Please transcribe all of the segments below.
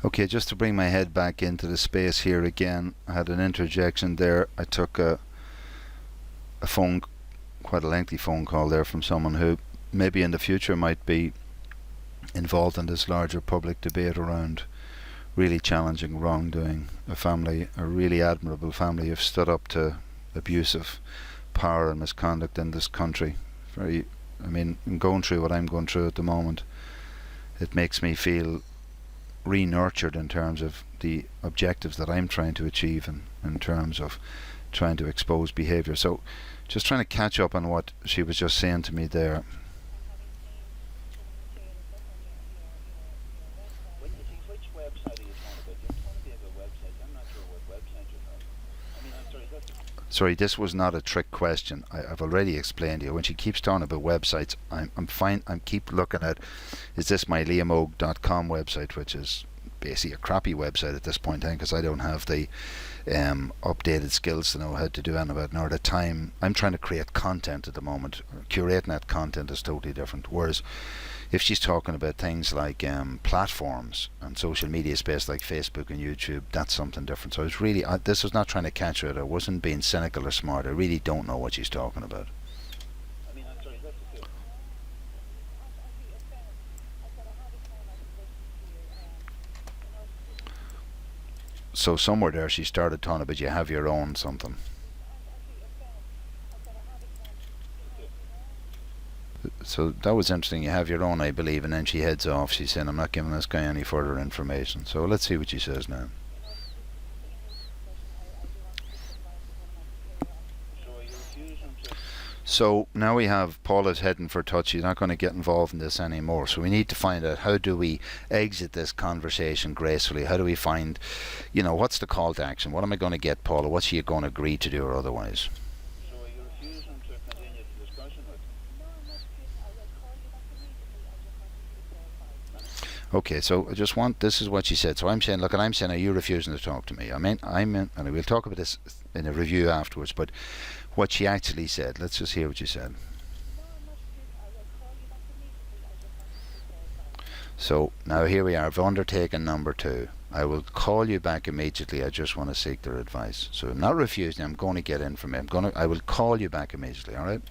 Okay, just to bring my head back into the space here again, I had an interjection there. I took a phone, quite a lengthy phone call there from someone who maybe in the future might be involved in this larger public debate around really challenging wrongdoing. A really admirable family who've stood up to abusive power and misconduct in this country. I'm going through what I'm going through at the moment. It makes me feel re-nurtured in terms of the objectives that I'm trying to achieve in terms of trying to expose behaviour. So just trying to catch up on what she was just saying to me there. Sorry, this was not a trick question. I've already explained to you. When she keeps talking about websites, I'm fine. I keep looking at, is this my liamogue.com website, which is basically a crappy website at this point in time because I don't have the updated skills to know how to do any of it, nor the time. I'm trying to create content at the moment. Curating that content is totally different. Whereas if she's talking about things like platforms and social media space like Facebook and YouTube, that's something different. So I was really, this was not trying to catch her out. I wasn't being cynical or smart. I really don't know what she's talking about. So somewhere there she started talking about you have your own something. So that was interesting. You have your own, I believe, and then she heads off. She's saying, I'm not giving this guy any further information. So let's see what she says now. So now we have Paula's heading for touch. She's not going to get involved in this anymore. So we need to find out, how do we exit this conversation gracefully? How do we find, what's the call to action? What am I going to get, Paula? What's she going to agree to do or otherwise? Okay, so I just want, this is what she said. So I'm saying, look, and I'm saying, are you refusing to talk to me? And we'll talk about this in a review afterwards, but what she actually said, let's just hear what she said. So now here we are, of undertaken number 2. I will call you back immediately. I just want to seek their advice. So I'm not refusing. I'm going to get in from him. I will call you back immediately. All right.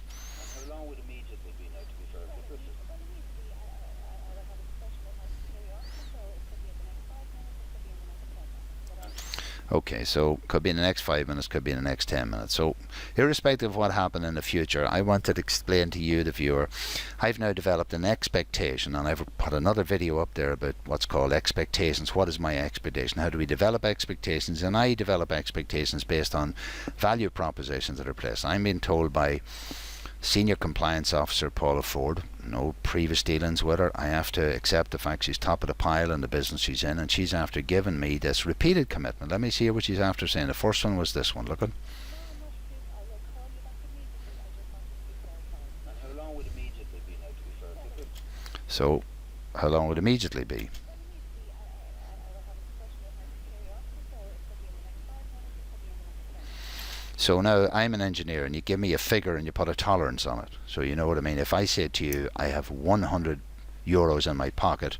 Okay, so could be in the next 5 minutes, could be in the next 10 minutes. So irrespective of what happened in the future, I wanted to explain to you, the viewer, I've now developed an expectation, and I've put another video up there about what's called expectations. What is my expectation? How do we develop expectations? And I develop expectations based on value propositions that are placed. I'm being told by Senior Compliance Officer Paula Forde, no previous dealings with her, I have to accept the fact she's top of the pile in the business she's in, and she's after giving me this repeated commitment. Let me see what she's after saying. The first one was this one. Look at. So, how long would immediately be? So now I'm an engineer and you give me a figure and you put a tolerance on it. So you know what I mean. If I say to you, I have 100 euros in my pocket,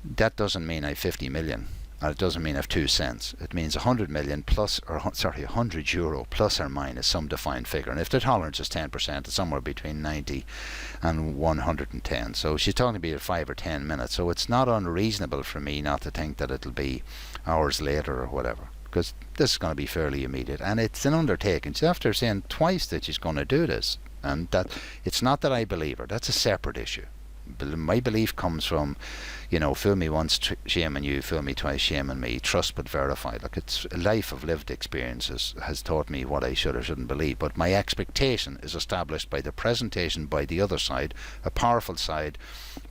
that doesn't mean I have 50 million. And it doesn't mean I have 2 cents. It means 100 million plus, or sorry, 100 euro plus or minus some defined figure. And if the tolerance is 10%, it's somewhere between 90 and 110. So she's talking to me at 5 or 10 minutes. So it's not unreasonable for me not to think that it'll be hours later or whatever, because this is going to be fairly immediate, and it's an undertaking. She's after saying twice that she's going to do this, and that it's not that I believe her. That's a separate issue. My belief comes from, fool me once, shaming you; fool me twice, shaming me. Trust but verify. Look, it's a life of lived experiences has taught me what I should or shouldn't believe. But my expectation is established by the presentation by the other side, a powerful side.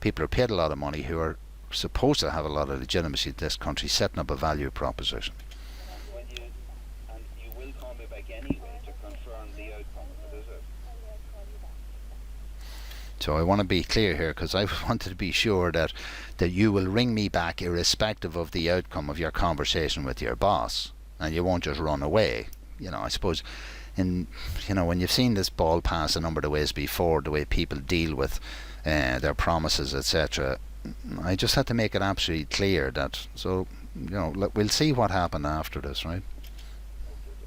People are paid a lot of money who are supposed to have a lot of legitimacy in this country, setting up a value proposition. So I want to be clear here, because I wanted to be sure that you will ring me back irrespective of the outcome of your conversation with your boss, and you won't just run away. I suppose, when you've seen this ball pass a number of ways before, the way people deal with their promises, etc., I just had to make it absolutely clear that, so, we'll see what happened after this, right?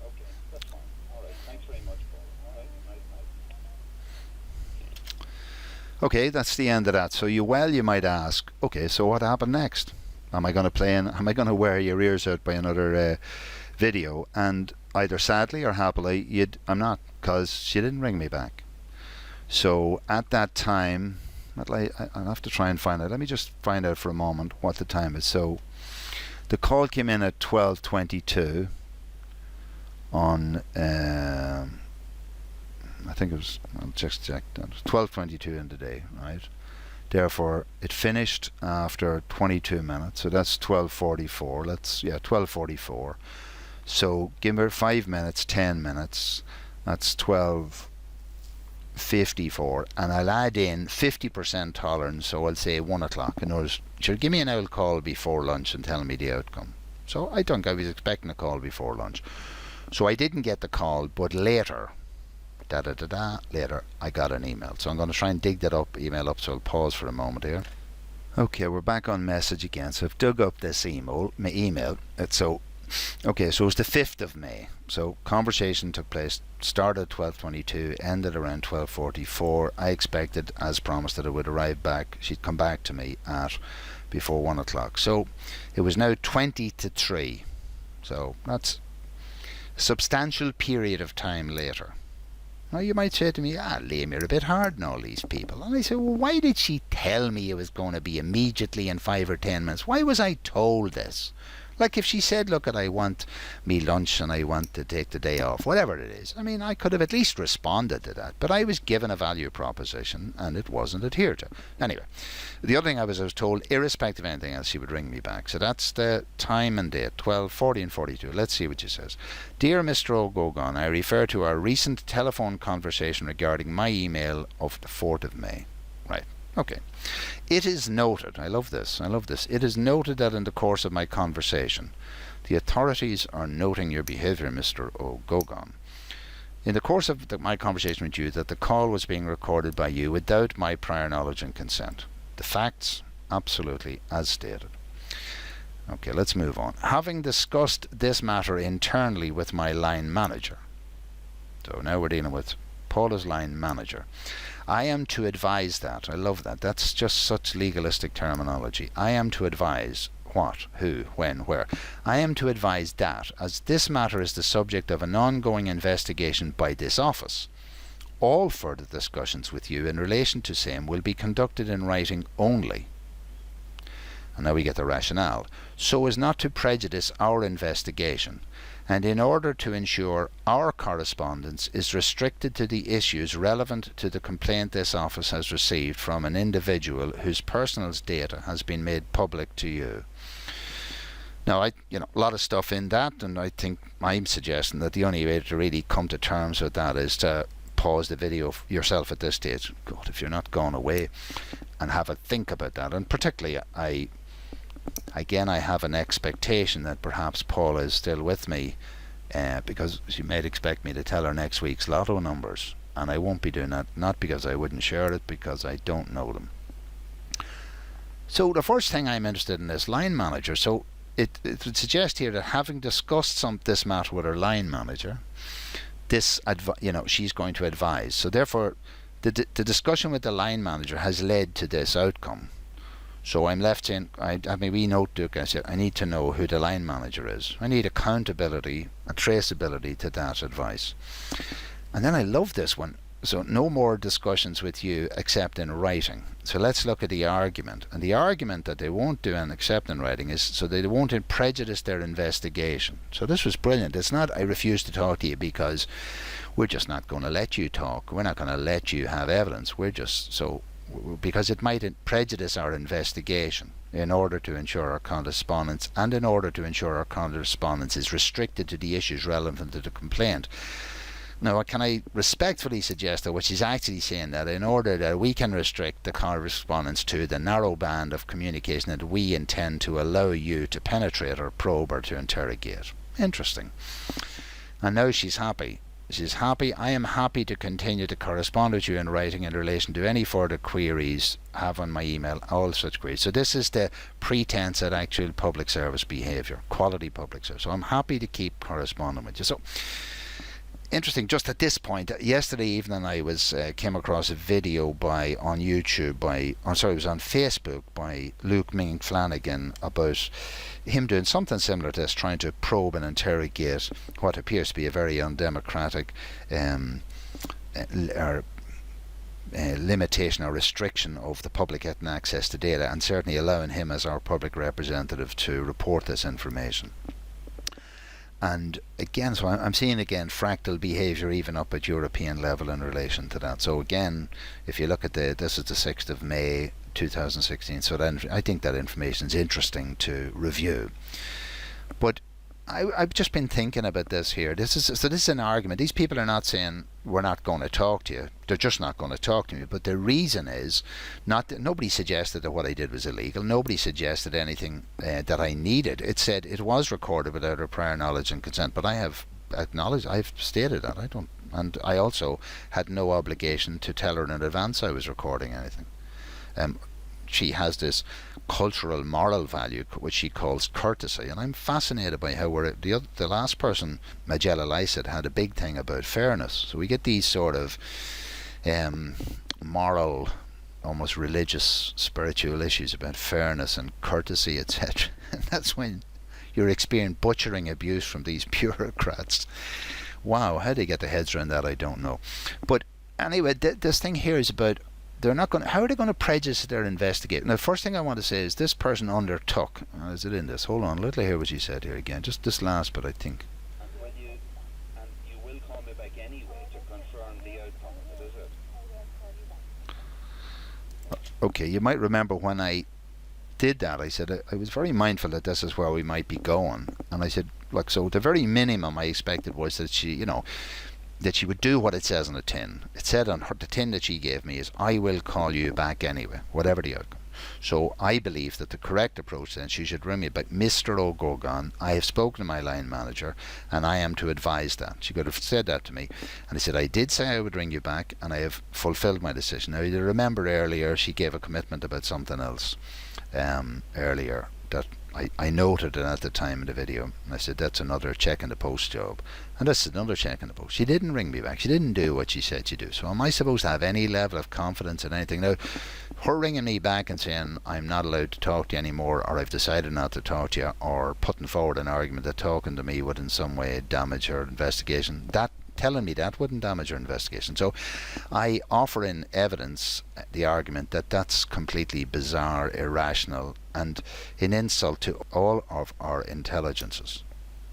Okay, that's fine. All right, thanks very much, Paul. All right, nice. Okay, that's the end of that. So you might ask, okay, so what happened next? Am I going to wear your ears out by another video? And either sadly or happily, I'm not, because she didn't ring me back. So at that time, I'll have to try and find out. Let me just find out for a moment what the time is. So the call came in at 12:22 on, I think it was, I'll just check that, 12:22 in the day, right? Therefore, it finished after 22 minutes, so that's 12:44. 12:44. So give her 5 minutes, 10 minutes, that's 12:54, and I'll add in 50% tolerance, so I'll say 1 o'clock. In other words, she'll give me an old call before lunch and tell me the outcome. So I think I was expecting a call before lunch. So I didn't get the call, but later, later, I got an email. So I'm going to try and dig that email up, so I'll pause for a moment here. Okay, we're back on message again. So I've dug up this email. So it was the 5th of May. So conversation took place, started at 12:22, ended around 12:44. I expected, as promised, that it would arrive back. She'd come back to me at before 1 o'clock. So it was now 20 to 3. So that's a substantial period of time later. Now you might say to me, Liam, you're a bit hard on all these people. And I say, well, why did she tell me it was going to be immediately in 5 or 10 minutes? Why was I told this? Like if she said, look, I want me lunch and I want to take the day off, whatever it is. I mean, I could have at least responded to that. But I was given a value proposition and it wasn't adhered to. Anyway, the other thing I was told, irrespective of anything else, she would ring me back. So that's the time and date, 12:40 and 42. Let's see what she says. Dear Mr. O'Gogan, I refer to our recent telephone conversation regarding my email of the 4th of May. Right. Okay. It is noted, I love this, it is noted that in the course of my conversation, the authorities are noting your behaviour, Mr. O'Gogan. In the course of my conversation with you, that the call was being recorded by you without my prior knowledge and consent. The facts, absolutely, as stated. Okay, let's move on. Having discussed this matter internally with my line manager, so now we're dealing with Paula's line manager, I am to advise that. I love that. That's just such legalistic terminology. I am to advise what, who, when, where. I am to advise that, as this matter is the subject of an ongoing investigation by this office, all further discussions with you in relation to same will be conducted in writing only. And now we get the rationale. So as not to prejudice our investigation, and in order to ensure our correspondence is restricted to the issues relevant to the complaint this office has received from an individual whose personal data has been made public to you. Now, a lot of stuff in that, and I think I'm suggesting that the only way to really come to terms with that is to pause the video yourself at this stage. God, if you're not going away and have a think about that. And particularly, I have an expectation that perhaps Paula is still with me, because she might expect me to tell her next week's lotto numbers, and I won't be doing that, not because I wouldn't share it, because I don't know them. So the first thing I'm interested in is line manager. So it would suggest here that having discussed this matter with her line manager, she's going to advise. So therefore, the discussion with the line manager has led to this outcome. So I'm left saying, I have my wee notebook, I said, I need to know who the line manager is. I need accountability and traceability to that advice. And then I love this one. So no more discussions with you except in writing. So let's look at the argument. And the argument that they won't do an except in writing is so they won't prejudice their investigation. So this was brilliant. It's not, I refuse to talk to you because we're just not going to let you talk. We're not going to let you have evidence. Because it might prejudice our investigation in order to ensure our correspondence, and in order to ensure our correspondence is restricted to the issues relevant to the complaint. Now, can I respectfully suggest that what she's actually saying, that in order that we can restrict the correspondence to the narrow band of communication that we intend to allow you to penetrate or probe or to interrogate. Interesting. And now she's happy. She's happy. I am happy to continue to correspond with you in writing in relation to any further queries I have on my email, all such queries. So this is the pretense at actual public service behaviour, quality public service. So I'm happy to keep corresponding with you. So interesting, just at this point, yesterday evening I was came across a video on YouTube it was on Facebook by Luke Ming Flanagan about him doing something similar to this, trying to probe and interrogate what appears to be a very undemocratic limitation or restriction of the public getting access to data, and certainly allowing him as our public representative to report this information. And again, so I'm seeing again fractal behaviour even up at European level in relation to that. So again, if you look at this is the 6th of May 2016, so then I think that information is interesting to review. But I've just been thinking about this here. This is an argument. These people are not saying we're not going to talk to you. They're just not going to talk to me. But the reason is not that nobody suggested that what I did was illegal. Nobody suggested anything that I needed. It said it was recorded without her prior knowledge and consent. But I have acknowledged, I've stated that I don't, and I also had no obligation to tell her in advance I was recording anything. She has this cultural moral value which she calls courtesy, and I'm fascinated by how the last person, Majella Lysett, had a big thing about fairness. So we get these sort of moral, almost religious, spiritual issues about fairness and courtesy, etc. And that's when you're experiencing butchering abuse from these bureaucrats. Wow, how they get their heads around that, I don't know. But anyway, this thing here is about how are they going to prejudice their investigation? Now, the first thing I want to say is this person undertook. Is it in this? Hold on, let me hear what she said here again. Just this last bit, I think. And you will call me back anyway to confirm the outcome of it, is it? Okay, you might remember when I did that, I said I was very mindful that this is where we might be going, and I said, look, so the very minimum I expected was that she, that she would do what it says on the tin. It said on the tin that she gave me is, I will call you back anyway, whatever the outcome. So I believe that the correct approach then, she should ring me back, Mr. O'Gorgon, I have spoken to my line manager and I am to advise that. She could have said that to me. And I said, I did say I would ring you back and I have fulfilled my decision. Now, you remember earlier she gave a commitment about something else earlier that I noted it at the time in the video, and I said that's another check in the post job, and that's another check in the post. She didn't ring me back. She didn't do what she said she'd do. So am I supposed to have any level of confidence in anything? Now, her ringing me back and saying I'm not allowed to talk to you anymore, or I've decided not to talk to you, or putting forward an argument that talking to me would in some way damage her investigation, telling me that wouldn't damage her investigation. So I offer in evidence the argument that that's completely bizarre, irrational, and an insult to all of our intelligences.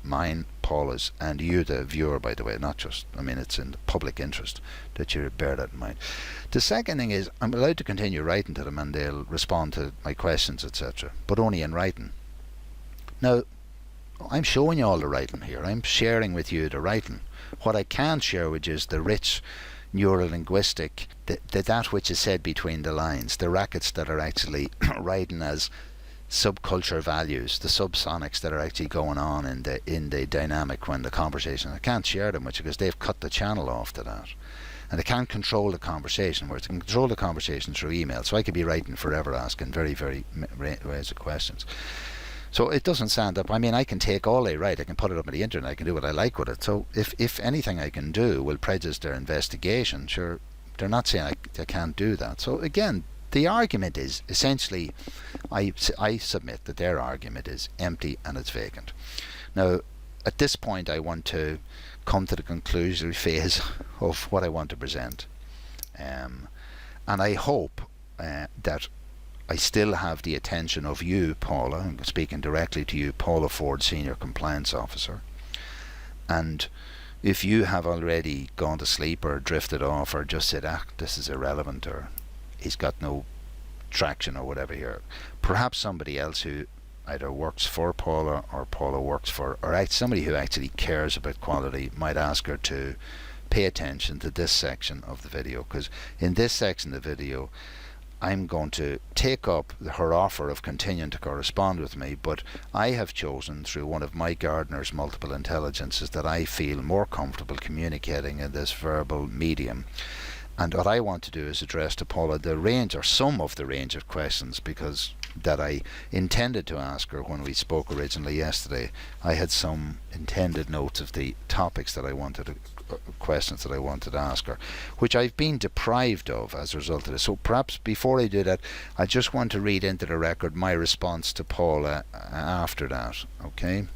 Mine, Paula's, and you, the viewer, by the way, not just, it's in the public interest that you bear that in mind. The second thing is, I'm allowed to continue writing to them and they'll respond to my questions, etc., but only in writing. Now, I'm showing you all the writing here. I'm sharing with you the writing. What I can't share with you is the rich neurolinguistic, that which is said between the lines, the rackets that are actually writing as subculture values, the subsonics that are actually going on in the dynamic when the conversation. I can't share them with you because they've cut the channel off to that. And they can't control the conversation, whereas they can control the conversation through email. So I could be writing forever asking very, very ways of questions. So it doesn't stand up. I can take all they write, I can put it up on the internet, I can do what I like with it. So if anything I can do will prejudice their investigation, sure, they're not saying I can't do that. So again, the argument is essentially, I submit that their argument is empty and it's vacant. Now, at this point, I want to come to the conclusory phase of what I want to present. And I hope that I still have the attention of you, Paula. I'm speaking directly to you, Paula Forde, Senior Compliance Officer. And if you have already gone to sleep or drifted off or just said, this is irrelevant, or he's got no traction or whatever here, perhaps somebody else who either works for Paula or Paula works for, or somebody who actually cares about quality might ask her to pay attention to this section of the video, because in this section of the video I'm going to take up her offer of continuing to correspond with me, but I have chosen through one of my gardener's multiple intelligences that I feel more comfortable communicating in this verbal medium. And what I want to do is address to Paula the range, or some of the range of questions, because that I intended to ask her when we spoke originally yesterday. I had some intended notes of the topics that I wanted to, questions that I wanted to ask her, which I've been deprived of as a result of this. So perhaps before I do that, I just want to read into the record my response to Paula after that, okay?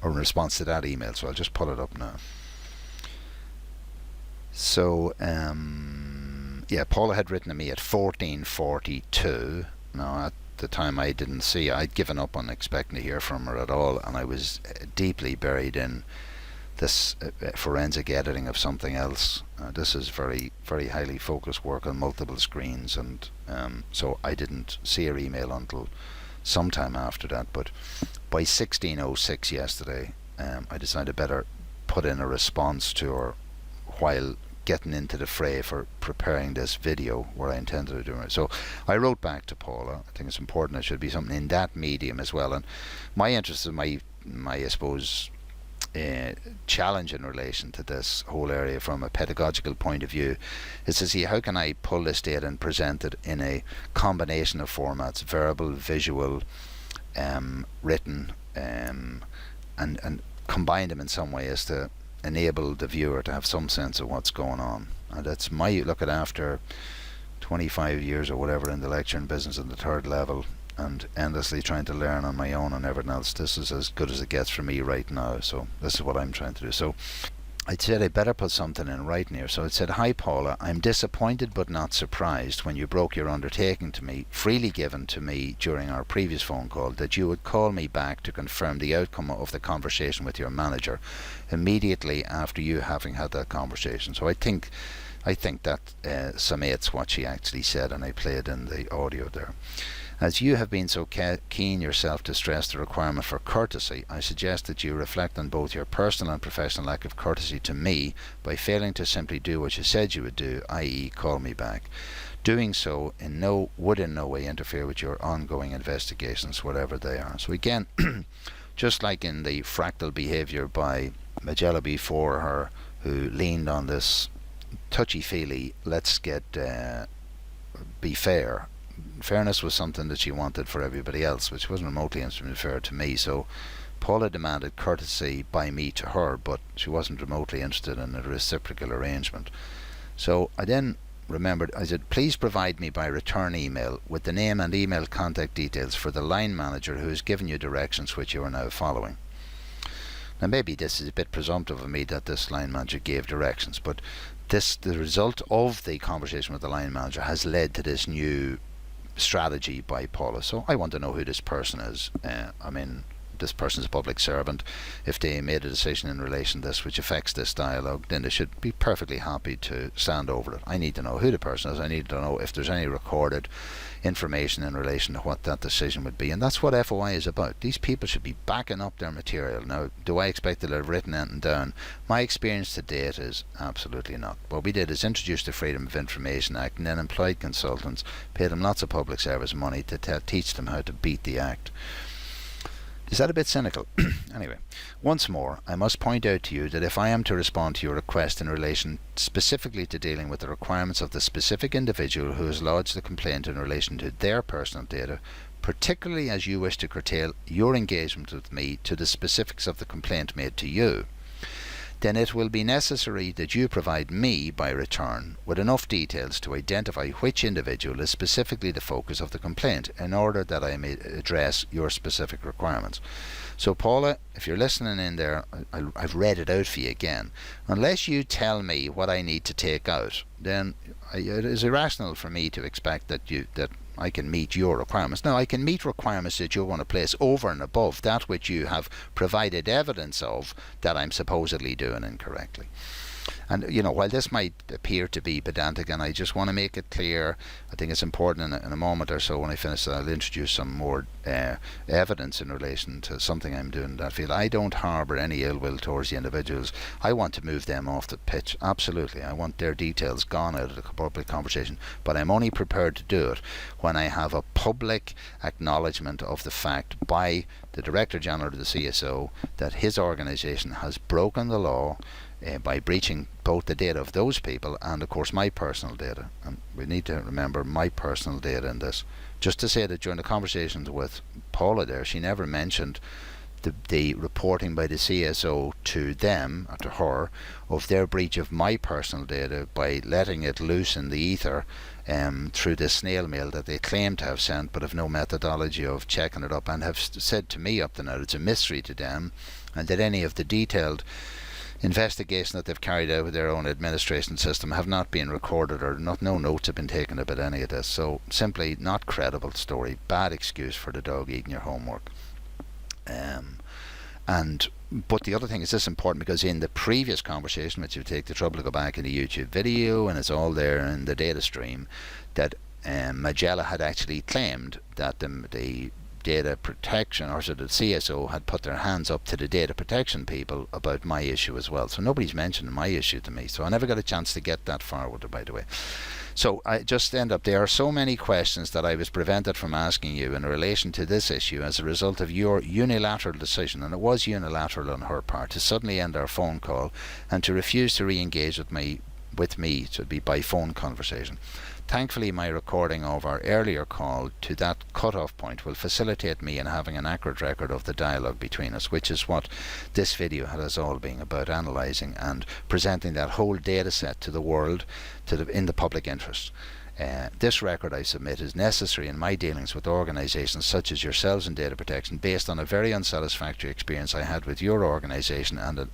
Or in response to that email. So I'll just pull it up now. So, yeah, Paula had written to me at 14:42. Now, at the time I didn't see, I'd given up on expecting to hear from her at all, and I was deeply buried in this forensic editing of something else. This is very, very highly focused work on multiple screens, and so I didn't see her email until sometime after that. But by 16:06 yesterday, I decided better put in a response to her while getting into the fray for preparing this video where I intended to do it. So I wrote back to Paula. I think it's important it should be something in that medium as well. And my interest in my I suppose challenge in relation to this whole area from a pedagogical point of view is to see how can I pull this data and present it in a combination of formats: verbal, visual, written, and combine them in some way as to enable the viewer to have some sense of what's going on. And that's my look at after 25 years or whatever in the lecturing business at the third level and endlessly trying to learn on my own and everything else. This is as good as it gets for me right now. So this is what I'm trying to do. So I said I better put something in writing here. So it said, "Hi Paula, I'm disappointed but not surprised when you broke your undertaking to me, freely given to me during our previous phone call, that you would call me back to confirm the outcome of the conversation with your manager immediately after you having had that conversation." So I think that summates what she actually said, and I played in the audio there. "As you have been so keen yourself to stress the requirement for courtesy, I suggest that you reflect on both your personal and professional lack of courtesy to me by failing to simply do what you said you would do, i.e. call me back. Doing so would in no way interfere with your ongoing investigations, whatever they are." So again, just like in the fractal behaviour by Magella before her, who leaned on this touchy-feely, let's get be fair. Fairness was something that she wanted for everybody else, which wasn't remotely fair to me. So Paula demanded courtesy by me to her, but she wasn't remotely interested in a reciprocal arrangement. So I then remembered, I said, "Please provide me by return email with the name and email contact details for the line manager who has given you directions which you are now following." Now maybe this is a bit presumptive of me that this line manager gave directions, but the result of the conversation with the line manager has led to this new strategy by Paula. So I want to know who this person is. I mean, this person is a public servant. If they made a decision in relation to this which affects this dialogue, then they should be perfectly happy to stand over it. I need to know who the person is. I need to know if there's any recorded information in relation to what that decision would be. And that's what FOI is about. These people should be backing up their material. Now, do I expect that they've written anything down? My experience to date is absolutely not. What we did is introduce the Freedom of Information Act and then employed consultants, paid them lots of public service money to teach them how to beat the act. Is that a bit cynical? Anyway, once more, I must point out to you that if I am to respond to your request in relation specifically to dealing with the requirements of the specific individual who has lodged the complaint in relation to their personal data, particularly as you wish to curtail your engagement with me to the specifics of the complaint made to you, then it will be necessary that you provide me, by return, with enough details to identify which individual is specifically the focus of the complaint in order that I may address your specific requirements. So Paula, if you're listening in there, I've read it out for you again. Unless you tell me what I need to take out, then it is irrational for me to expect that I can meet your requirements. Now, I can meet requirements that you want to place over and above that which you have provided evidence of that I'm supposedly doing incorrectly. And while this might appear to be pedantic, and I just want to make it clear, I think it's important in a moment or so when I finish, I'll introduce some more evidence in relation to something I'm doing in that field. I don't harbour any ill will towards the individuals. I want to move them off the pitch, absolutely. I want their details gone out of the public conversation, but I'm only prepared to do it when I have a public acknowledgement of the fact by the Director General of the CSO that his organisation has broken the law by breaching both the data of those people and of course my personal data. And we need to remember my personal data in this. Just to say that during the conversations with Paula there, she never mentioned the reporting by the CSO to them, or to her, of their breach of my personal data by letting it loose in the ether through this snail mail that they claim to have sent but have no methodology of checking it up, and have said to me up to now it's a mystery to them, and that any of the detailed investigation that they've carried out with their own administration system have not been recorded, or no notes have been taken about any of this. So simply not credible story, bad excuse for the dog eating your homework. But the other thing is this important, because in the previous conversation, which you take the trouble to go back in the YouTube video and it's all there in the data stream, that Magella had actually claimed that the data protection, or so the CSO had put their hands up to the data protection people about my issue as well. So nobody's mentioned my issue to me, so I never got a chance to get that far with it, by the way. So I just end up, there are so many questions that I was prevented from asking you in relation to this issue as a result of your unilateral decision, and it was unilateral on her part, to suddenly end our phone call and to refuse to re-engage with me, to be by phone conversation. Thankfully, my recording of our earlier call to that cut-off point will facilitate me in having an accurate record of the dialogue between us, which is what this video has all been about, analysing and presenting that whole data set to the world in the public interest. This record I submit is necessary in my dealings with organisations such as yourselves in data protection, based on a very unsatisfactory experience I had with your organisation and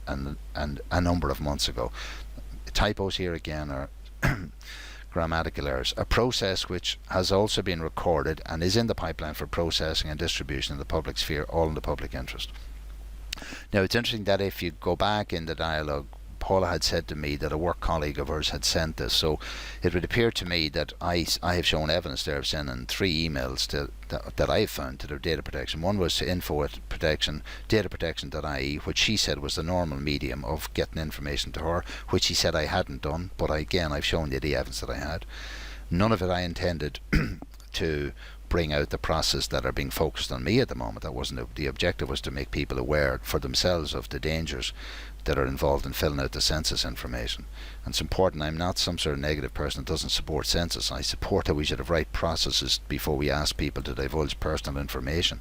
a number of months ago. Typos here again are grammatical errors. A process which has also been recorded and is in the pipeline for processing and distribution in the public sphere, all in the public interest. Now, it's interesting that if you go back in the dialogue, Paula had said to me that a work colleague of hers had sent this, so it would appear to me that I have shown evidence there of sending 3 emails that I have found to their data protection. One was to info@dataprotection.ie, which she said was the normal medium of getting information to her, which she said I hadn't done, but again I've shown you the evidence that I had. None of it I intended to bring out the process that are being focused on me at the moment. That wasn't the objective. Was to make people aware for themselves of the dangers that are involved in filling out the census information. And it's important, I'm not some sort of negative person that doesn't support census. I support that we should have right processes before we ask people to divulge personal information.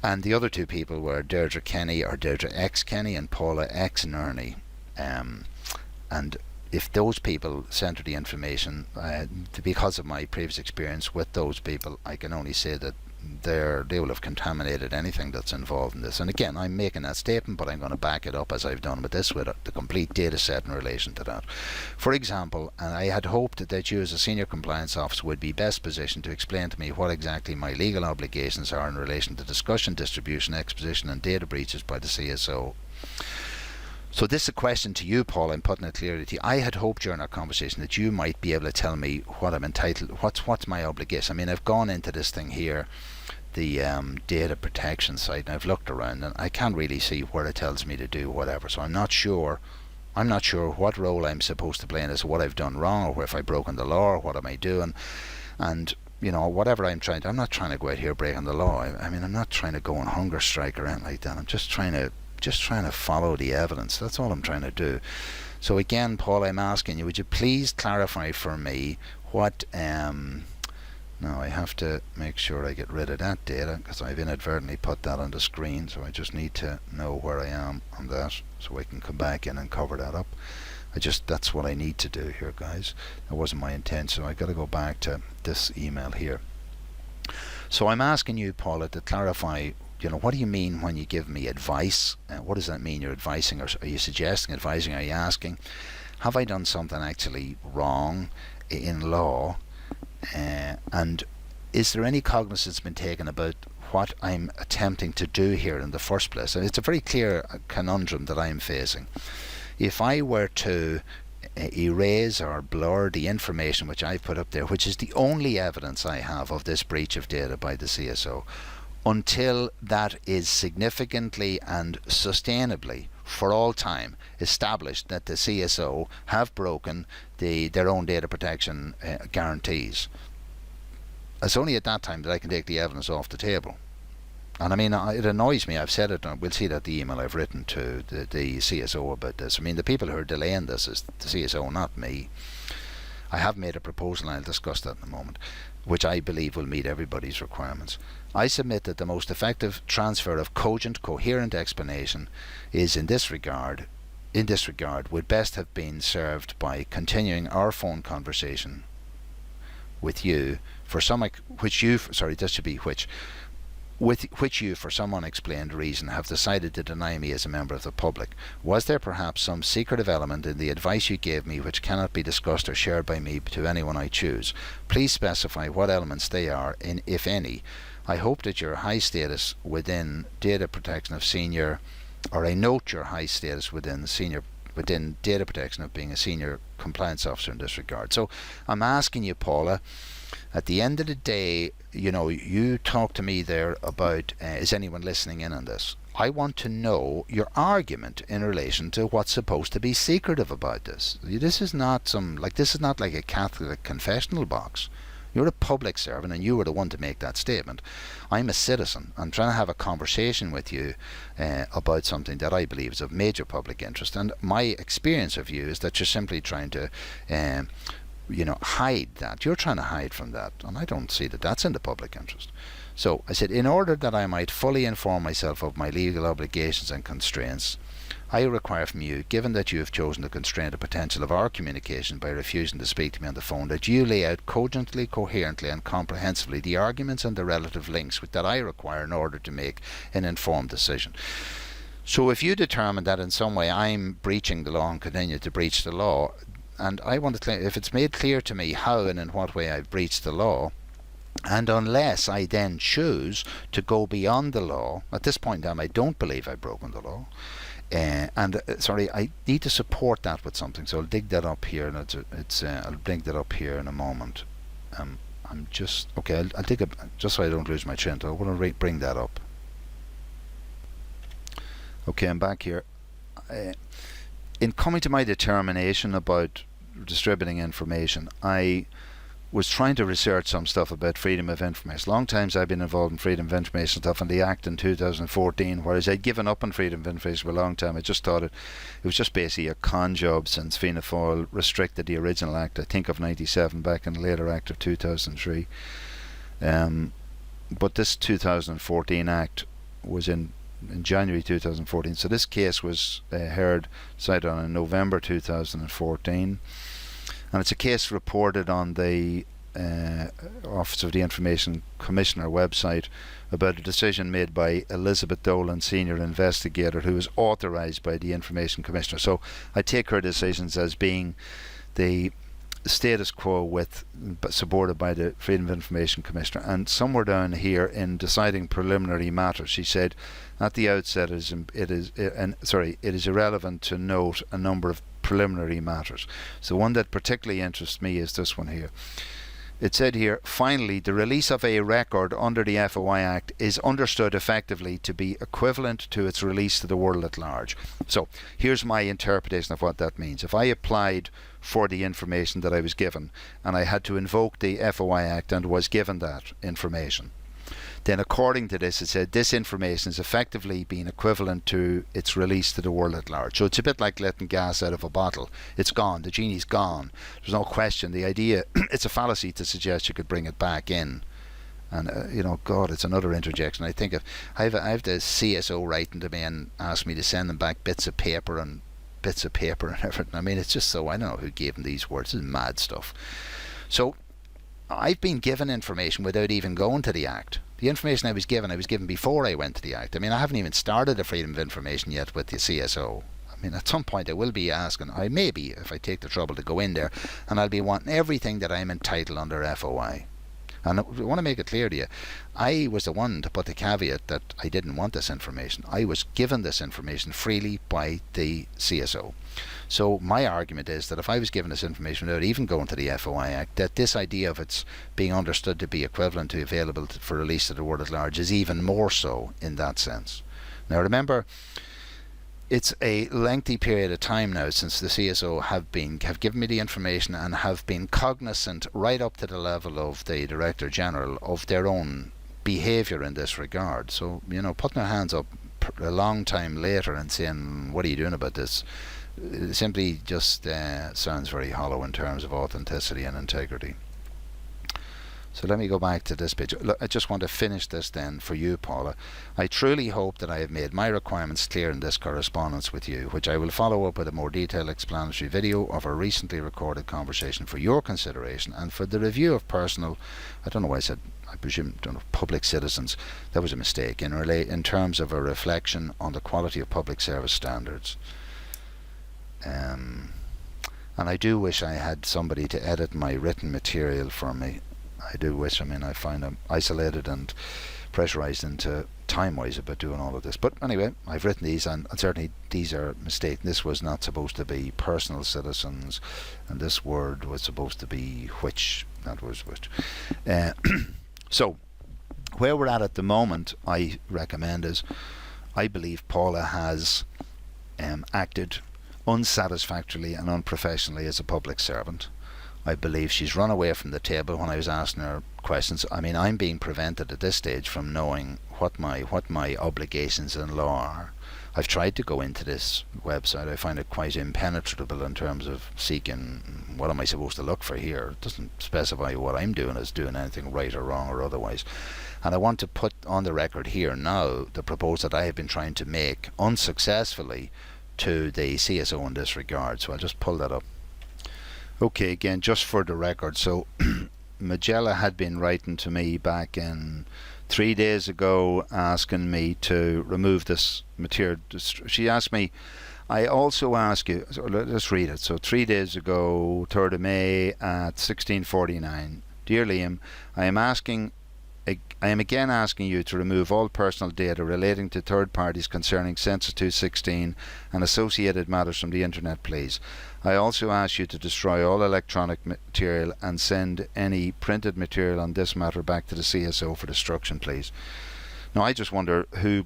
And the other 2 people were Deirdre Kenny, or Deirdre X Kenny, and Paula X Nerney. And if those people sent her the information, because of my previous experience with those people, I can only say that they will have contaminated anything that's involved in this. And again, I'm making that statement, but I'm going to back it up as I've done with this, with the complete data set in relation to that. For example, and I had hoped that you as a senior compliance officer would be best positioned to explain to me what exactly my legal obligations are in relation to discussion, distribution, exposition and data breaches by the CSO. So this is a question to you, Paul. I'm putting it clearly to you. I had hoped during our conversation that you might be able to tell me what I'm entitled, what's my obligation. I mean, I've gone into this thing here, the data protection site, and I've looked around and I can't really see where it tells me to do whatever. So I'm not sure what role I'm supposed to play in this, what I've done wrong, or if I've broken the law, or what am I doing. And whatever I'm not trying to go out here breaking the law. I mean, I'm not trying to go on hunger strike or anything like that. I'm just trying to follow the evidence. That's all I'm trying to do. So again, Paul, I'm asking you, would you please clarify for me what now I have to make sure I get rid of that data, because I've inadvertently put that on the screen, so I just need to know where I am on that so I can come back in and cover that up. That's what I need to do here, guys. That wasn't my intent, so I got to go back to this email here. So I'm asking you, Paula, to clarify, what do you mean when you give me advice? What does that mean? You're advising, or are you suggesting advising? Are you asking, have I done something actually wrong in law? And is there any cognizance been taken about what I'm attempting to do here in the first place? And it's a very clear conundrum that I'm facing. if I were to erase or blur the information which I put up there, which is the only evidence I have of this breach of data by the CSO, until that is significantly and sustainably for all time established that the CSO have broken their own data protection guarantees, it's only at that time that I can take the evidence off the table. And I mean, it annoys me. I've said it. We'll see that the email I've written to the CSO about this. I mean, the people who are delaying this is the CSO, not me. I have made a proposal, and I'll discuss that in a moment, which I believe will meet everybody's requirements. I submit that the most effective transfer of cogent, coherent explanation is in this regard, would best have been served by continuing our phone conversation with you for some which you for some unexplained reason have decided to deny me as a member of the public. Was there perhaps some secretive element in the advice you gave me which cannot be discussed or shared by me to anyone I choose? Please specify what elements they are, if any. I hope that your high status within data protection of senior, or I note your high status within data protection of being a senior compliance officer in this regard. So I'm asking you, Paula, at the end of the day, you talk to me there about, is anyone listening in on this? I want to know your argument in relation to what's supposed to be secretive about this. This is not like a Catholic confessional box. You're a public servant and you were the one to make that statement. I'm a citizen. I'm trying to have a conversation with you about something that I believe is of major public interest, and my experience of you is that you're simply trying to hide that. You're trying to hide from that, and I don't see that that's in the public interest. So I said, in order that I might fully inform myself of my legal obligations and constraints, I require from you, given that you have chosen to constrain the potential of our communication by refusing to speak to me on the phone, that you lay out cogently, coherently and comprehensively the arguments and the relative links that I require in order to make an informed decision. So if you determine that in some way I'm breaching the law and continue to breach the law, and I want to claim, if it's made clear to me how and in what way I've breached the law, and unless I then choose to go beyond the law, at this point in time I don't believe I've broken the law, I need to support that with something. So I'll dig that up here, and I'll bring that up here in a moment. I'll dig it just so I don't lose my train. I want to bring that up. Okay, I'm back here. In coming to my determination about distributing information, I was trying to research some stuff about freedom of information. Long times I've been involved in freedom of information stuff and the Act in 2014, whereas I'd given up on freedom of information for a long time. I just thought it was just basically a con job since Fianna Fáil restricted the original Act, I think of 97, back in the later Act of 2003. But this 2014 Act was in January 2014. So this case was decided on in November 2014. And it's a case reported on the Office of the Information Commissioner website about a decision made by Elizabeth Dolan, senior investigator, who was authorised by the Information Commissioner. So I take her decisions as being the status quo supported by the Freedom of Information Commissioner. And somewhere down here in deciding preliminary matters, she said at the outset it is irrelevant to note a number of preliminary matters. So one that particularly interests me is this one here. It said here, finally, the release of a record under the FOI Act is understood effectively to be equivalent to its release to the world at large. So here's my interpretation of what that means. If I applied for the information that I was given and I had to invoke the FOI Act and was given that information, then according to this, it said this information is effectively being equivalent to its release to the world at large. So it's a bit like letting gas out of a bottle. It's gone. The genie's gone. There's no question. The idea, it's a fallacy to suggest you could bring it back in. And, God, it's another interjection. I think if I have the CSO writing to me and ask me to send them back bits of paper and everything. I mean, it's just so, I don't know who gave them these words. This is mad stuff. So I've been given information without even going to the Act. The information I was given before I went to the Act. I mean, I haven't even started the freedom of information yet with the CSO. I mean, at some point I will be asking, if I take the trouble to go in there, and I'll be wanting everything that I'm entitled under FOI. And I want to make it clear to you, I was the one to put the caveat that I didn't want this information. I was given this information freely by the CSO. So my argument is that if I was given this information without even going to the FOI Act, that this idea of it's being understood to be equivalent to available for release to the world at large is even more so in that sense. Now remember, it's a lengthy period of time now since the CSO have given me the information and have been cognizant right up to the level of the Director General of their own behaviour in this regard. So, putting their hands up a long time later and saying, what are you doing about this, it simply just sounds very hollow in terms of authenticity and integrity. So let me go back to this page. Look, I just want to finish this then for you, Paula. I truly hope that I have made my requirements clear in this correspondence with you, which I will follow up with a more detailed explanatory video of a recently recorded conversation for your consideration and for the review of personal, I don't know why I said, I presume, public citizens. That was a mistake in terms of a reflection on the quality of public service standards. And I do wish I had somebody to edit my written material for me. I do wish. I find I'm isolated and pressurised into time-wise about doing all of this. But anyway, I've written these, and certainly these are mistaken. This was not supposed to be personal citizens, and this word was supposed to be which. That was which. So, where we're at the moment, I recommend is, I believe Paula has acted unsatisfactorily and unprofessionally as a public servant. I believe she's run away from the table when I was asking her questions. I'm being prevented at this stage from knowing what my obligations in law are. I've tried to go into this website. I find it quite impenetrable in terms of seeking what am I supposed to look for here. It doesn't specify what I'm doing as doing anything right or wrong or otherwise. And I want to put on the record here now the proposal that I have been trying to make unsuccessfully to the CSO in this regard. So I'll just pull that up. Okay, again, just for the record, so Magella had been writing to me back in 3 days ago asking me to remove this material. She asked me, I also ask you, so let's read it. So 3 days ago, 3rd of May at 16:49, Dear Liam, I am again asking you to remove all personal data relating to third parties concerning Census 216 and associated matters from the internet, please. I also ask you to destroy all electronic material and send any printed material on this matter back to the CSO for destruction, please. Now, I just wonder who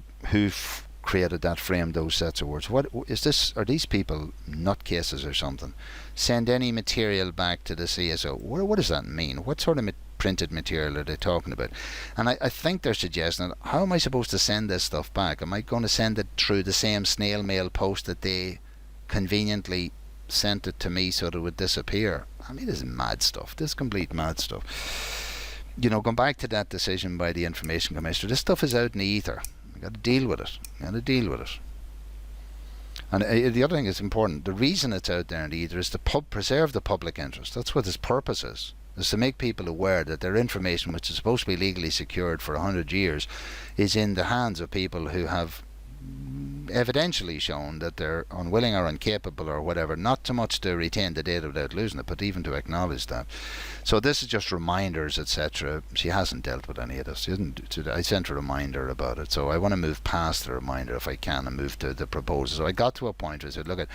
created that, framed those sets of words. What is this? Are these people nutcases or something? Send any material back to the CSO. What does that mean? What sort of printed material are they talking about? And I think they're suggesting, how am I supposed to send this stuff back? Am I going to send it through the same snail mail post that they conveniently sent it to me so that it would disappear? This is mad stuff. This is complete mad stuff. Going back to that decision by the Information Commissioner, this stuff is out in the ether. You've got to deal with it. And the other thing is important. The reason it's out there in the ether is to preserve the public interest. That's what its purpose is to make people aware that their information, which is supposed to be legally secured for 100 years, is in the hands of people who have evidentially shown that they're unwilling or incapable or whatever, not so much to retain the data without losing it, but even to acknowledge that. So this is just reminders, etc. She hasn't dealt with any of this. I sent a reminder about it, so I want to move past the reminder if I can and move to the proposal. So I got to a point where I said, look,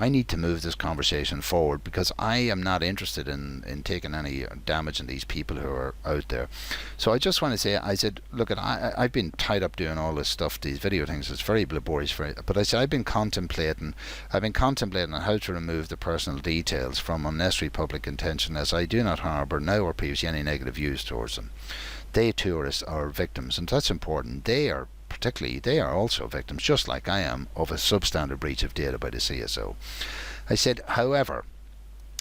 I need to move this conversation forward because I am not interested in taking any damage in these people who are out there. So I just want to say, I said, look, I've been tied up doing all this stuff, these video things. It's very laborious, but I said I've been contemplating on how to remove the personal details from unnecessary public attention, as I do not harbour now or previously any negative views towards them. They too are victims, and that's important. They are also victims, just like I am, of a substandard breach of data by the CSO. I said, however,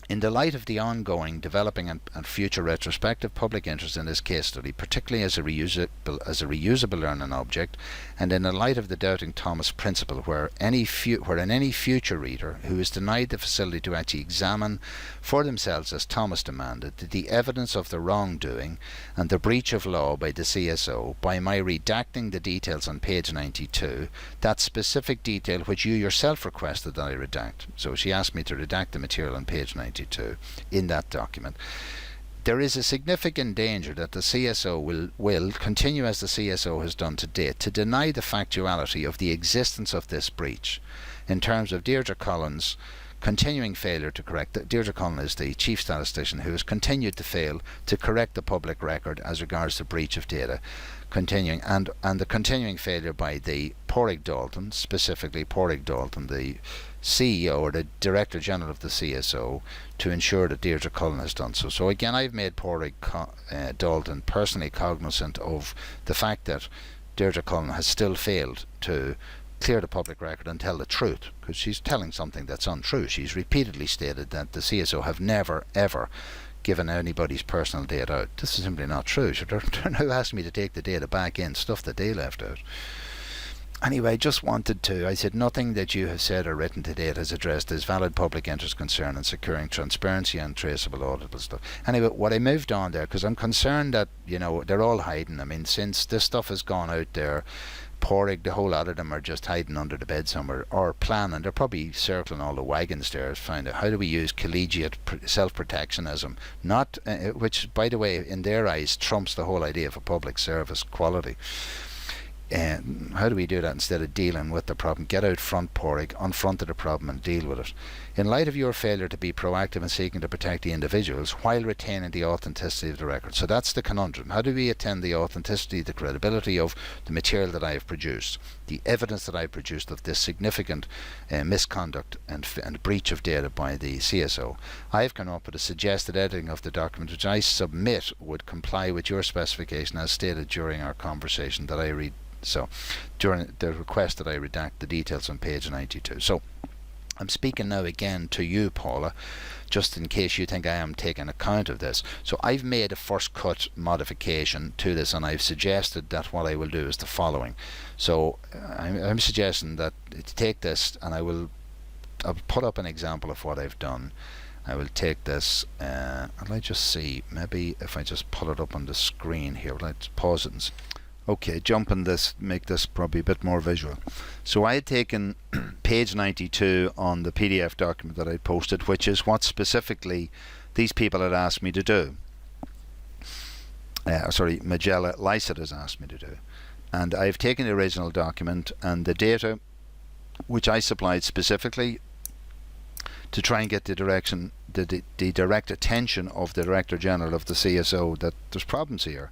in the light of the ongoing, developing and future retrospective public interest in this case study, particularly as a reusable learning object, and in the light of the doubting Thomas principle, wherein any future reader who is denied the facility to actually examine for themselves, as Thomas demanded, the evidence of the wrongdoing and the breach of law by the CSO, by my redacting the details on page 92, that specific detail which you yourself requested that I redact. So she asked me to redact the material on page 92 in that document. there is a significant danger that the CSO will continue as the CSO has done to date to deny the factuality of the existence of this breach in terms of Deirdre Collins' continuing failure to correct. Deirdre Cullen is the chief statistician who has continued to fail to correct the public record as regards to breach of data, continuing and the continuing failure by the Pádraig Dalton, specifically Pádraig Dalton, the CEO or the Director General of the CSO, to ensure that Deirdre Cullen has done so. So again, I've made Pádraig Dalton personally cognizant of the fact that Deirdre Cullen has still failed to clear the public record and tell the truth, because she's telling something that's untrue. She's repeatedly stated that the CSO have never ever given anybody's personal data out. This is simply not true. They're now asking me to take the data back in, stuff that they left out. Anyway, I just wanted to, I said nothing that you have said or written to date has addressed this valid public interest concern in securing transparency and traceable auditable stuff. Anyway, what I moved on there, because I'm concerned that, they're all hiding. I mean, since this stuff has gone out there, Pádraig, the whole lot of them are just hiding under the bed somewhere or planning. They're probably circling all the wagons there to find out how do we use collegiate self-protectionism, not which, by the way, in their eyes trumps the whole idea of a public service quality. And how do we do that instead of dealing with the problem? Get out front, Pádraig, on front of the problem and deal with it. In light of your failure to be proactive in seeking to protect the individuals while retaining the authenticity of the record. So that's the conundrum. How do we attend the authenticity, the credibility of the material that I have produced, the evidence that I have produced of this significant misconduct and breach of data by the CSO? I have come up with a suggested editing of the document which I submit would comply with your specification as stated during our conversation that I read. So, during the request that I redact the details on page 92. So, I'm speaking now again to you, Paula, just in case you think I am taking account of this. So, I've made a first cut modification to this, and I've suggested that what I will do is the following. So, I'm suggesting that to take this, and I'll put up an example of what I've done. I will take this, and I just see, maybe if I just pull it up on the screen here, let's pause it and see. Okay, jump on this, make this probably a bit more visual. So I had taken page 92 on the PDF document that I posted, which is what specifically these people had asked me to do. Magella Lysett has asked me to do. And I've taken the original document and the data which I supplied specifically to try and get the direct attention of the Director General of the CSO that there's problems here.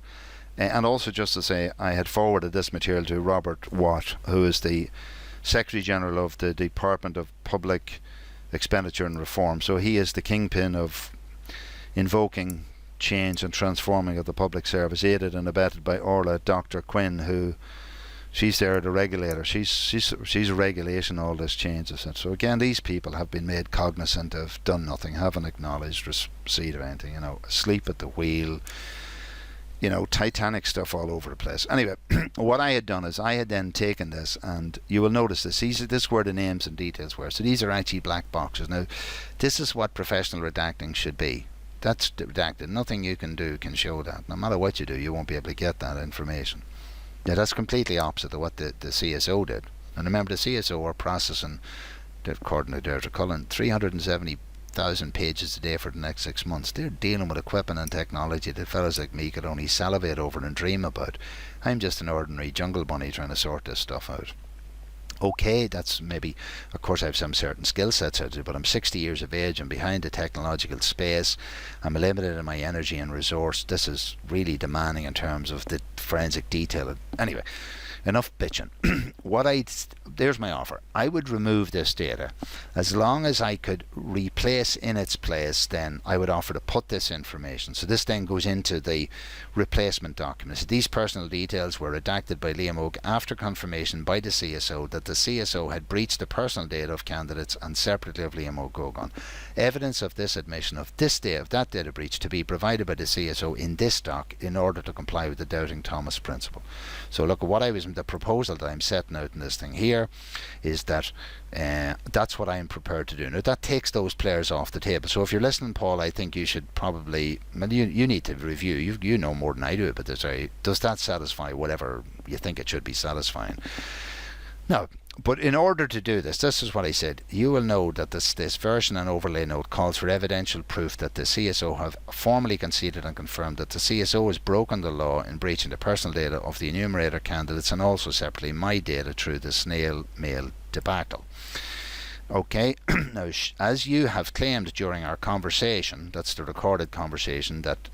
And also just to say, I had forwarded this material to Robert Watt, who is the Secretary General of the Department of Public Expenditure and Reform. So he is the kingpin of invoking change and transforming of the public service, aided and abetted by Orla Dr. Quinn, who she's there, the regulator. She's regulating all this change. So again, these people have been made cognizant of, done nothing, haven't acknowledged receipt of anything, asleep at the wheel. Titanic stuff all over the place. Anyway, what I had done is I had then taken this, and you will notice this. This is where the names and details were. So these are actually black boxes. Now, this is what professional redacting should be. That's redacted. Nothing you can do can show that. No matter what you do, you won't be able to get that information. Yeah, that's completely opposite of what the CSO did. And remember, the CSO are processing, according to Deirdre Cullen, 370,000 pages a day for the next 6 months. They're dealing with equipment and technology that fellas like me could only salivate over and dream about. I'm just an ordinary jungle bunny trying to sort this stuff out. Okay, that's maybe, of course I have some certain skill sets out there, but I'm 60 years of age and behind the technological space. I'm limited in my energy and resource. This is really demanding in terms of the forensic detail. Anyway, enough bitching. There's my offer. I would remove this data. As long as I could replace in its place, then I would offer to put this information. So this then goes into the replacement documents. These personal details were redacted by Liam Oak after confirmation by the CSO that the CSO had breached the personal data of candidates and separately of Liam O'Gogan. Evidence of this admission of that data breach to be provided by the CSO in this doc in order to comply with the Doubting Thomas principle. So look, the proposal that I'm setting out in this thing here is that that's what I am prepared to do. Now that takes those players off the table. So if you're listening, Paul, I think you should probably, you need to review, you know more than I do about this. Does that satisfy whatever you think it should be satisfying? Now, But in order to do this, this is what I said. You will know that this version and overlay note calls for evidential proof that the CSO have formally conceded and confirmed that the CSO has broken the law in breaching the personal data of the enumerator candidates and also separately my data through the snail mail debacle. Okay, now as you have claimed during our conversation, that's the recorded conversation that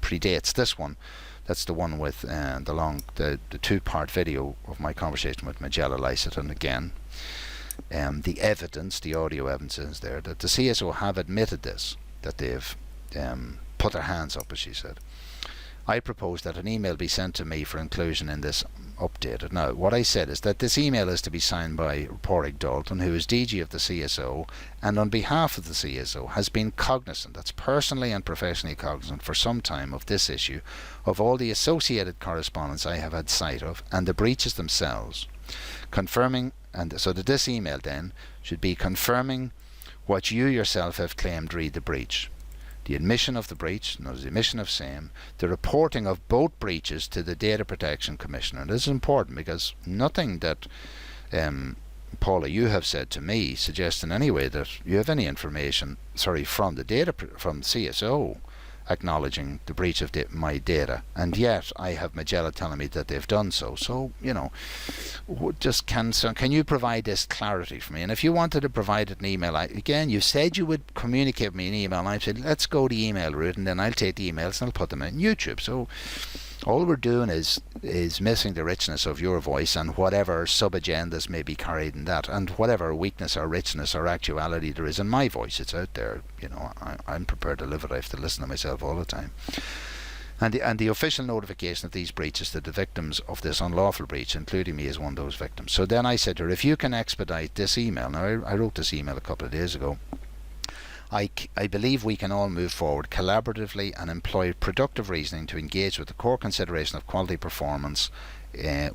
predates this one. That's the one with the two-part video of my conversation with Majella Lysett. And again, the evidence, the audio evidence is there that the CSO have admitted this, that they've put their hands up, as she said. I propose that an email be sent to me for inclusion in this updated. Now, what I said is that this email is to be signed by Pádraig Dalton, who is DG of the CSO, and on behalf of the CSO has been cognizant, that's personally and professionally cognizant for some time of this issue, of all the associated correspondence I have had sight of, and the breaches themselves, confirming, and so that this email then should be confirming what you yourself have claimed read the breach. The admission of the breach, not the admission of same, the reporting of both breaches to the Data Protection Commissioner. And this is important because nothing that Paula, you have said to me suggests in any way that you have any information, from the CSO acknowledging the breach of my data, and yet I have Majella telling me that they've done so. So, just can you provide this clarity for me? And if you wanted to provide an email, again, you said you would communicate with me an email, and I said, let's go the email route, and then I'll take the emails and I'll put them in YouTube. So all we're doing is missing the richness of your voice and whatever sub-agendas may be carried in that, and whatever weakness or richness or actuality there is in my voice. It's out there. I'm prepared to live it. I have to listen to myself all the time. And the official notification of these breaches to the victims of this unlawful breach, including me as one of those victims. So then I said to her, if you can expedite this email. Now, I wrote this email a couple of days ago. I believe we can all move forward collaboratively and employ productive reasoning to engage with the core consideration of quality performance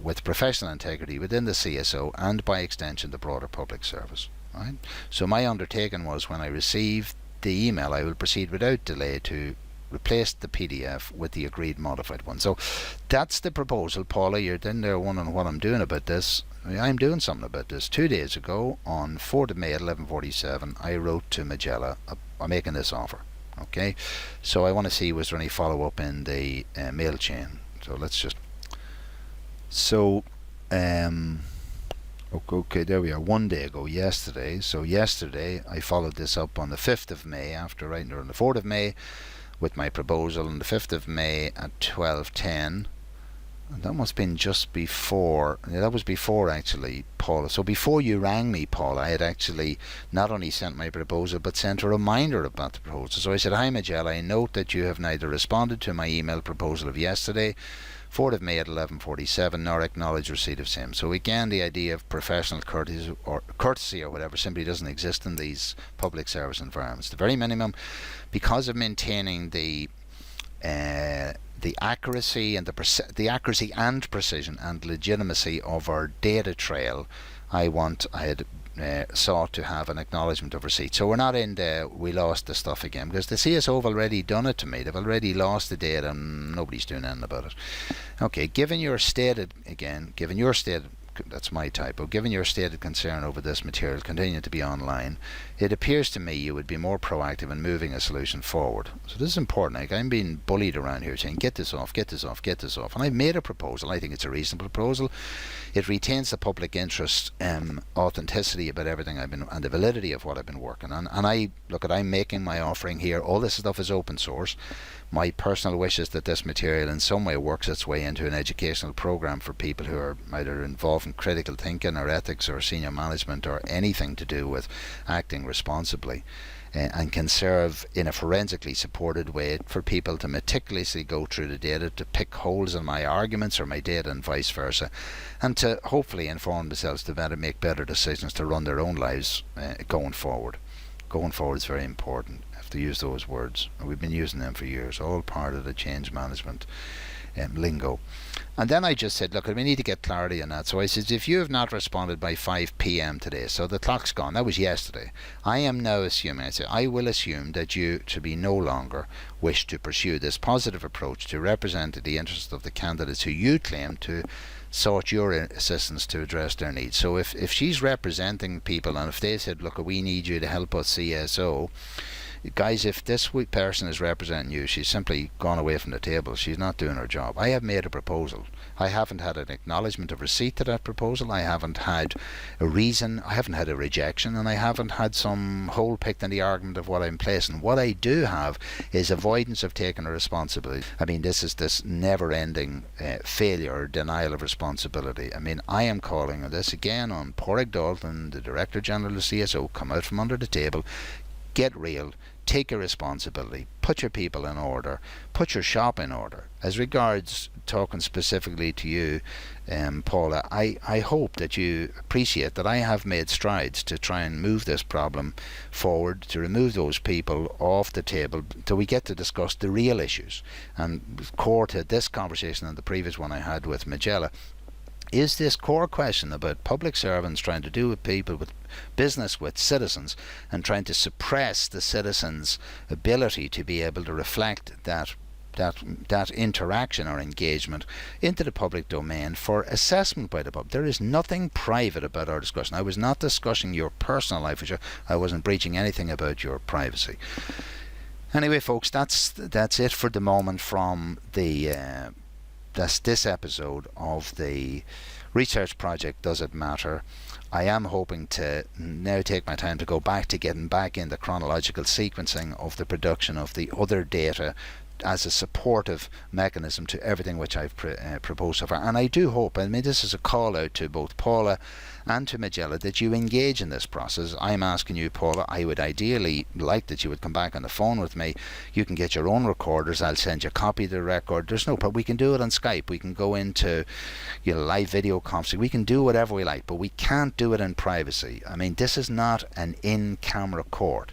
with professional integrity within the CSO and by extension the broader public service. Right? So my undertaking was, when I receive the email, I will proceed without delay to replace the PDF with the agreed modified one. So that's the proposal. Paula, you're in there wondering what I'm doing about this. I'm doing something about this. 2 days ago, on 4th of May at 11:47, I wrote to Majella, I'm making this offer. Okay, so I want to see, was there any follow-up in the mail chain. So let's just, okay, there we are. 1 day ago, yesterday. So yesterday I followed this up on the 5th of May after writing her on the 4th of May with my proposal on the 5th of May at 12:10. And that must have been just before, that was before actually, Paula. So before you rang me, Paula, I had actually not only sent my proposal but sent a reminder about the proposal. So I said, hi Majella, I note that you have neither responded to my email proposal of yesterday, 4th of May at 11:47, nor acknowledged receipt of same. So again, the idea of professional courtesy or whatever simply doesn't exist in these public service environments. The very minimum, because of maintaining the accuracy and the accuracy and precision and legitimacy of our data trail, I had sought to have an acknowledgement of receipt. So we're not in the we lost the stuff again, because the CSO have already done it to me. They've already lost the data and nobody's doing anything about it. Okay, given your stated that's my typo, given your stated concern over this material continuing to be online, it appears to me you would be more proactive in moving a solution forward. So this is important. Like, I'm being bullied around here saying, get this off, get this off, get this off. And I've made a proposal. I think it's a reasonable proposal. It retains the public interest, authenticity about everything and the validity of what I've been working on. And I'm making my offering here. All this stuff is open source. My personal wish is that this material in some way works its way into an educational program for people who are either involved in critical thinking or ethics or senior management or anything to do with acting responsibly, and can serve in a forensically supported way for people to meticulously go through the data, to pick holes in my arguments or my data and vice versa, and to hopefully inform themselves to make better decisions to run their own lives going forward. Going forward is very important. I have to use those words. We've been using them for years, all part of the change management lingo. And then I just said, look, we need to get clarity on that. So I said, if you have not responded by 5 p.m. today, so the clock's gone, that was yesterday, I am now assuming, I said, I will assume that you to be no longer wish to pursue this positive approach to represent the interests of the candidates who you claim to sought your assistance to address their needs. So if she's representing people, and if they said, look, we need you to help us CSO, guys, if this person is representing you, she's simply gone away from the table. She's not doing her job. I have made a proposal. I haven't had an acknowledgement of receipt to that proposal. I haven't had a reason. I haven't had a rejection, and I haven't had some hole picked in the argument of what I'm placing. What I do have is avoidance of taking a responsibility. I mean, this is this never-ending failure or denial of responsibility. I mean, I am calling on this again on Padraig Dalton, the Director General of CSO, come out from under the table, get real, take your responsibility, put your people in order, put your shop in order. As regards talking specifically to you, Paula, I hope that you appreciate that I have made strides to try and move this problem forward, to remove those people off the table till we get to discuss the real issues. And core to this conversation and the previous one I had with Magella is this core question about public servants trying to do with people, with business, with citizens, and trying to suppress the citizens' ability to be able to reflect that interaction or engagement into the public domain for assessment by the public. There is nothing private about our discussion. I was not discussing your personal life with you. I wasn't breaching anything about your privacy. Anyway, folks, that's it for the moment from the this episode of the research project Does It Matter. I am hoping to now take my time to go back to getting back in the chronological sequencing of the production of the other data as a supportive mechanism to everything which I've proposed so far. And I do hope, I mean, this is a call out to both Paula and to Magella, that you engage in this process. I'm asking you, Paula, I would ideally like that you would come back on the phone with me. You can get your own recorders. I'll send you a copy of the record. There's no problem. We can do it on Skype. We can go into live video conferencing. We can do whatever we like, but we can't do it in privacy. I mean, this is not an in-camera court.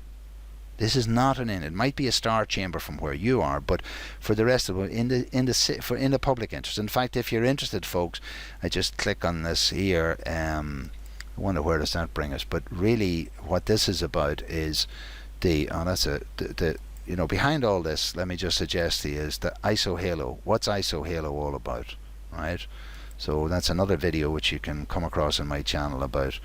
This is not it might be a star chamber from where you are, but for the rest of it, in the public interest. In fact, if you're interested, folks, I just click on this here. I wonder where does that bring us? But really, what this is about is behind all this. Let me just suggest to you is the ISO Halo. What's ISO Halo all about, right? So that's another video which you can come across on my channel about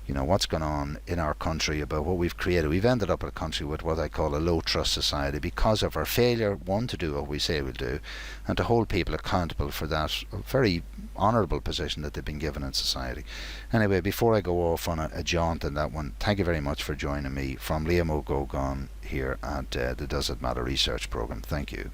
what's going on in our country, about what we've created. We've ended up in a country with what I call a low trust society because of our failure, one, to do what we say we'll do, and to hold people accountable for that very honourable position that they've been given in society. Anyway, before I go off on a jaunt on that one, thank you very much for joining me from Liam O'Gogan here at the Does It Matter research programme. Thank you.